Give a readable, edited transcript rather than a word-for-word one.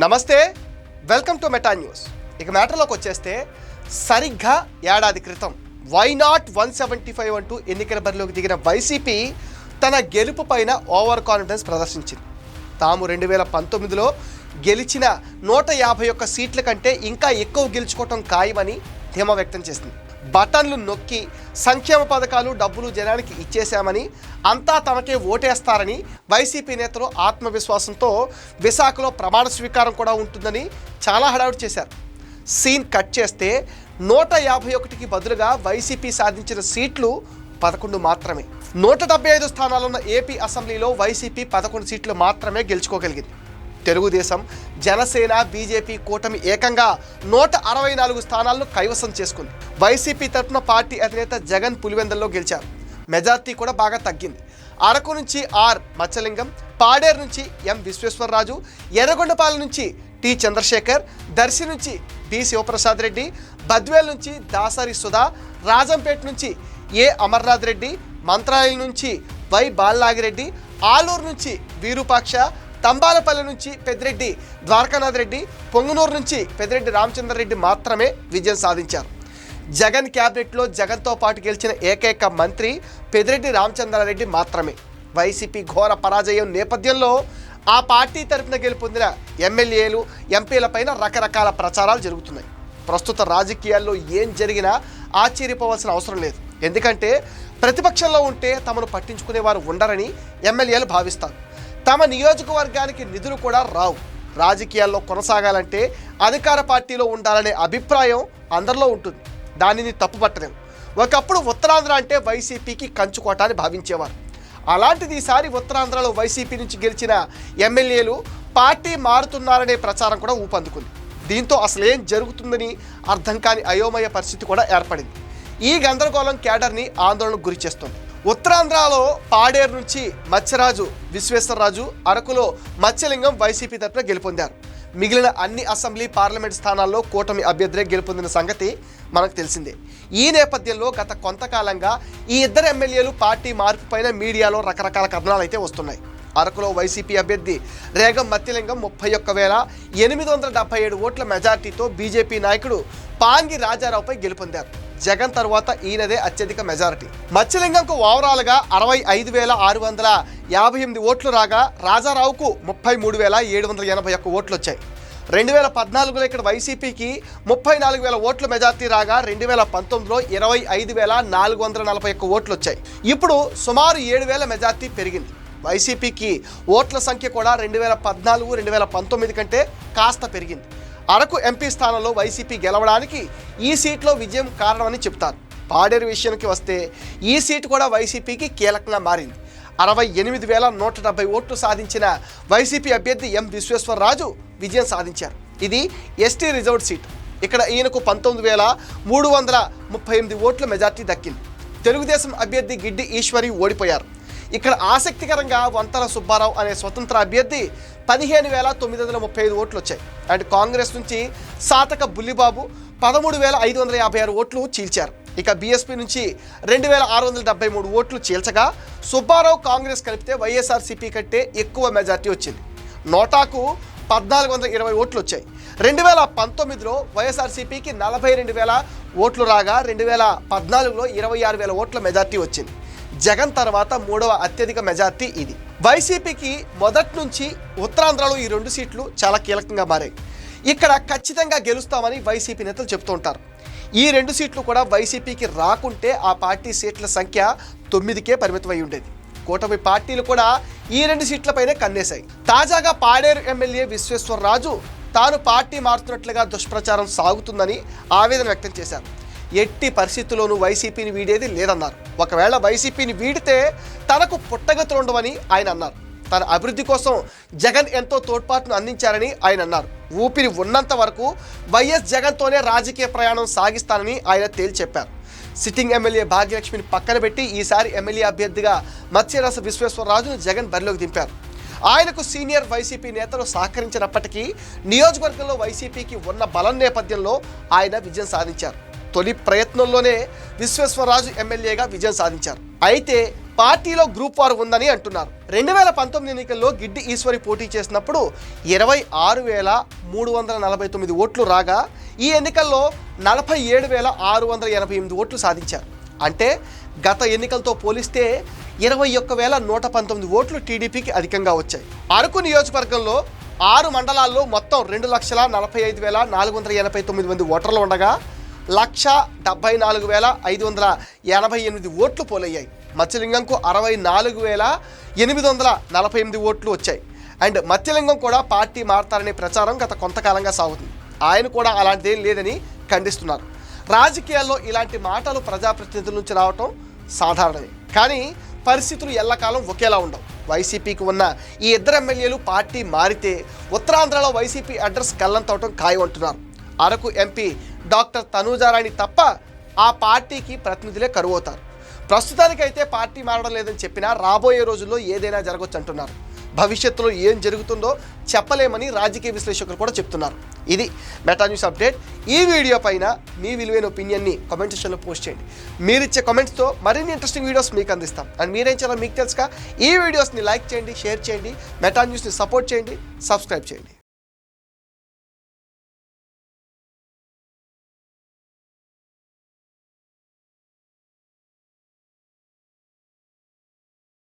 నమస్తే, welcome to meta news. ఇక మ్యాటర్లోకి వచ్చేస్తే సరిగ్గా ఏడాది క్రితం వై నాట్ 175 అంటూ ఎన్నికల బరిలోకి దిగిన వైసీపీ తన గెలుపు పైన ఓవర్ కాన్ఫిడెన్స్ ప్రదర్శించింది. తాము 2019లో గెలిచిన 151 సీట్ల కంటే ఇంకా ఎక్కువ గెలుచుకోవటం ఖాయమని ధీమా వ్యక్తం చేసింది. బటన్లు నొక్కి సంక్షేమ పథకాలు డబ్బులు జనానికి ఇచ్చేశామని, అంతా తమకే ఓటేస్తారని వైసీపీ నేతలు ఆత్మవిశ్వాసంతో విశాఖలో ప్రమాణ స్వీకారం కూడా ఉంటుందని చాలా హడావుడి చేశారు. సీన్ కట్ చేస్తే 151కి బదులుగా వైసీపీ సాధించిన సీట్లు 11 మాత్రమే. 175 స్థానాలున్న ఏపీ అసెంబ్లీలో వైసీపీ 11 సీట్లు మాత్రమే గెలుచుకోగలిగింది. తెలుగుదేశం, జనసేన, బీజేపీ కూటమి ఏకంగా 164 స్థానాలను కైవసం చేసుకుంది. వైసీపీ తరఫున పార్టీ అధినేత జగన్ పులివెందుల్లో గెలిచారు. మెజార్టీ కూడా బాగా తగ్గింది. అరకు నుంచి ఆర్ మచ్చలింగం, పాడేరు నుంచి ఎం విశ్వేశ్వరరాజు, ఎర్రగొండపాలెం నుంచి టి చంద్రశేఖర్, దర్శి నుంచి బి శివప్రసాద్ రెడ్డి, బద్వేల్ నుంచి దాసరి సుధా, రాజంపేట నుంచి ఏ అమర్నాథ్ రెడ్డి, మంత్రాలయం నుంచి వై బాలనాగిరెడ్డి, ఆలూరు నుంచి వీరూపాక్ష, తంబాలపల్లి నుంచి పెద్దిరెడ్డి ద్వారకానాథ్ రెడ్డి, పొంగునూరు నుంచి పెద్దిరెడ్డి రామచంద్రరెడ్డి మాత్రమే విజయం సాధించారు. జగన్ క్యాబినెట్లో జగన్తో పాటు గెలిచిన ఏకైక మంత్రి పెద్దిరెడ్డి రామచంద్రారెడ్డి మాత్రమే. వైసీపీ ఘోర పరాజయం నేపథ్యంలో ఆ పార్టీ తరఫున గెలుపొందిన ఎమ్మెల్యేలు, ఎంపీలపైన రకరకాల ప్రచారాలు జరుగుతున్నాయి. ప్రస్తుత రాజకీయాల్లో ఏం జరిగినా ఆశ్చర్యపోవాల్సిన అవసరం లేదు. ఎందుకంటే ప్రతిపక్షంలో ఉంటే తమను పట్టించుకునేవారు ఉండరని ఎమ్మెల్యేలు భావిస్తారు. తమ నియోజకవర్గానికి నిధులు కూడా రావు. రాజకీయాల్లో కొనసాగాలంటే అధికార పార్టీలో ఉండాలనే అభిప్రాయం అందరిలో ఉంటుంది. దానిని తప్పుపట్టలేము. ఒకప్పుడు ఉత్తరాంధ్ర అంటే వైసీపీకి కంచుకోట అని భావించేవారు. అలాంటిది ఈసారి ఉత్తరాంధ్రలో వైసీపీ నుంచి గెలిచిన ఎమ్మెల్యేలు పార్టీ మారుతున్నారనే ప్రచారం కూడా ఊపందుకుంది. దీంతో అసలు ఏం జరుగుతుందని అర్థం కాని అయోమయ పరిస్థితి కూడా ఏర్పడింది. ఈ గందరగోళం కేడర్ని ఆందోళనకు గురి చేస్తుంది. ఉత్తరాంధ్రలో పాడేరు నుంచి మత్స్యరాజు విశ్వేశ్వరరాజు, అరకులో మత్స్యలింగం వైసీపీ తరఫున గెలుపొందారు. మిగిలిన అన్ని అసెంబ్లీ, పార్లమెంట్ స్థానాల్లో కూటమి అభ్యర్థులే గెలుపొందిన సంగతి మనకు తెలిసిందే. ఈ నేపథ్యంలో గత కొంతకాలంగా ఈ ఇద్దరు ఎమ్మెల్యేలు పార్టీ మార్పు పైన మీడియాలో రకరకాల కథనాలు అయితే వస్తున్నాయి. అరకులో వైసీపీ అభ్యర్థి రేగం మత్స్యలింగం 31,877 ఓట్ల మెజార్టీతో బీజేపీ నాయకుడు పాంగి రాజారావుపై గెలుపొందారు. జగన్ తర్వాత ఈయనదే అత్యధిక మెజారిటీ. మత్స్యలింగంకు ఓవరాల్గా 65,658 ఓట్లు రాగా రాజారావుకు 33,781 ఓట్లు వచ్చాయి. 2014లో ఇక్కడ వైసీపీకి 34,000 ఓట్ల మెజార్టీ రాగా 2019లో 25,441 ఓట్లు వచ్చాయి. ఇప్పుడు సుమారు 7,000 మెజార్టీ పెరిగింది. వైసీపీకి ఓట్ల సంఖ్య కూడా 2014, 2019 కంటే కాస్త పెరిగింది. అరకు ఎంపీ స్థానంలో వైసీపీ గెలవడానికి ఈ సీట్లో విజయం కారణమని చెప్తారు. పాడేరు విషయానికి వస్తే ఈ సీటు కూడా వైసీపీకి కీలకంగా మారింది. 68,170 ఓట్లు సాధించిన వైసీపీ అభ్యర్థి ఎం విశ్వేశ్వరరాజు విజయం సాధించారు. ఇది ఎస్టీ రిజర్వ్డ్ సీట్. ఇక్కడ ఈయనకు 19,338 ఓట్ల మెజార్టీ దక్కింది. తెలుగుదేశం అభ్యర్థి గిడ్డి ఈశ్వరి ఓడిపోయారు. ఇక్కడ ఆసక్తికరంగా వంతల సుబ్బారావు అనే స్వతంత్ర అభ్యర్థి 15,935 ఓట్లు వచ్చాయి. అండ్ కాంగ్రెస్ నుంచి సాతక బుల్లిబాబు 13,556 ఓట్లు చీల్చారు. ఇక బీఎస్పీ నుంచి 2,673 ఓట్లు చీల్చగా సుబ్బారావు, కాంగ్రెస్ కలిపితే వైఎస్ఆర్సీపీ కంటే ఎక్కువ మెజార్టీ వచ్చింది. నోటాకు 1,420 ఓట్లు వచ్చాయి. 2019లో వైఎస్ఆర్సీపీకి 42,000 ఓట్లు రాగా 2014లో 26,000 ఓట్ల మెజార్టీ వచ్చింది. జగన్ తర్వాత 3వ అత్యధిక మెజార్టీ ఇది. వైసీపీకి మొదటి నుంచి ఉత్తరాంధ్రలో ఈ 2 సీట్లు చాలా కీలకంగా మారాయి. ఇక్కడ ఖచ్చితంగా గెలుస్తామని వైసీపీ నేతలు చెబుతూ ఉంటారు. ఈ 2 సీట్లు కూడా వైసీపీకి రాకుంటే ఆ పార్టీ సీట్ల సంఖ్య 9కే పరిమితమై ఉండేది. కూటమి పార్టీలు కూడా ఈ 2 సీట్లపైనే కన్నేశాయి. తాజాగా పాడేరు ఎమ్మెల్యే విశ్వేశ్వరరాజు తాను పార్టీ మారుతున్నట్లుగా దుష్ప్రచారం సాగుతుందని ఆవేదన వ్యక్తం చేశారు. ఎట్టి పరిస్థితుల్లోనూ వైసీపీని వీడేది లేదన్నారు. ఒకవేళ వైసీపీని వీడితే తనకు పుట్టగతులు ఉండవని ఆయన అన్నారు. తన అభివృద్ధి కోసం జగన్ ఎంతో తోడ్పాటును అందించారని ఆయన అన్నారు. ఊపిరి ఉన్నంత వరకు వైఎస్ జగన్తోనే రాజకీయ ప్రయాణం సాగిస్తానని ఆయన తేల్చి చెప్పారు. సిట్టింగ్ ఎమ్మెల్యే భాగ్యలక్ష్మిని పక్కన పెట్టి ఈసారి ఎమ్మెల్యే అభ్యర్థిగా మత్స్యరస విశ్వేశ్వరరాజును జగన్ బరిలోకి దింపారు. ఆయనకు సీనియర్ వైసీపీ నేతలు సహకరించినప్పటికీ నియోజకవర్గంలో వైసీపీకి ఉన్న బలం నేపథ్యంలో ఆయన విజయం సాధించారు. తొలి ప్రయత్నంలోనే విశ్వేశ్వరరాజు ఎమ్మెల్యేగా విజయం సాధించారు. అయితే పార్టీలో గ్రూప్ వార్ ఉందని అంటున్నారు. 2019 ఎన్నికల్లో గిడ్డి ఈశ్వరి పోటీ చేసినప్పుడు 26,349 ఓట్లు రాగా ఈ ఎన్నికల్లో 47,688 ఓట్లు సాధించారు. అంటే గత ఎన్నికలతో పోలిస్తే 21,119 ఓట్లు టీడీపీకి అధికంగా వచ్చాయి. అరకు నియోజకవర్గంలో 6 మండలాల్లో మొత్తం 2,45,489 మంది ఓటర్లు ఉండగా 1,74,588 ఓట్లు పోలయ్యాయి. మత్స్యలింగంకు 64,848 ఓట్లు వచ్చాయి. అండ్ మత్స్యలింగం కూడా పార్టీ మారతారనే ప్రచారం గత కొంతకాలంగా సాగుతుంది. ఆయన కూడా అలాంటిదేం లేదని ఖండిస్తున్నారు. రాజకీయాల్లో ఇలాంటి మాటలు ప్రజాప్రతినిధుల నుంచి రావటం సాధారణమే. కానీ పరిస్థితులు ఎల్లకాలం ఒకేలా ఉండవు. వైసీపీకి ఉన్న ఈ ఇద్దరు ఎమ్మెల్యేలు పార్టీ మారితే ఉత్తరాంధ్రలో వైసీపీ అడ్రస్ గల్లంతవటం ఖాయం అంటున్నారు. అరకు ఎంపీ డాక్టర్ తనూజారాణి తప్ప ఆ పార్టీకి ప్రతినిధులే కరువవుతారు. ప్రస్తుతానికైతే పార్టీ మారడం లేదని చెప్పినా రాబోయే రోజుల్లో ఏదైనా జరగవచ్చు అంటున్నారు. భవిష్యత్తులో ఏం జరుగుతుందో చెప్పలేమని రాజకీయ విశ్లేషకులు కూడా చెప్తున్నారు. ఇది మెటా న్యూస్ అప్డేట్. ఈ వీడియో పైన మీ విలువైన ఒపీనియన్ని కామెంట్ సెక్షన్లో పోస్ట్ చేయండి. మీరిచ్చే కామెంట్స్తో మరిన్ని ఇంట్రెస్టింగ్ వీడియోస్ మీకు అందిస్తాం. అండ్ మీరేం చేయాలో మీకు తెలుసుగా ఈ వీడియోస్ని లైక్ చేయండి, షేర్ చేయండి, మెటా న్యూస్ని సపోర్ట్ చేయండి, సబ్స్క్రైబ్ చేయండి.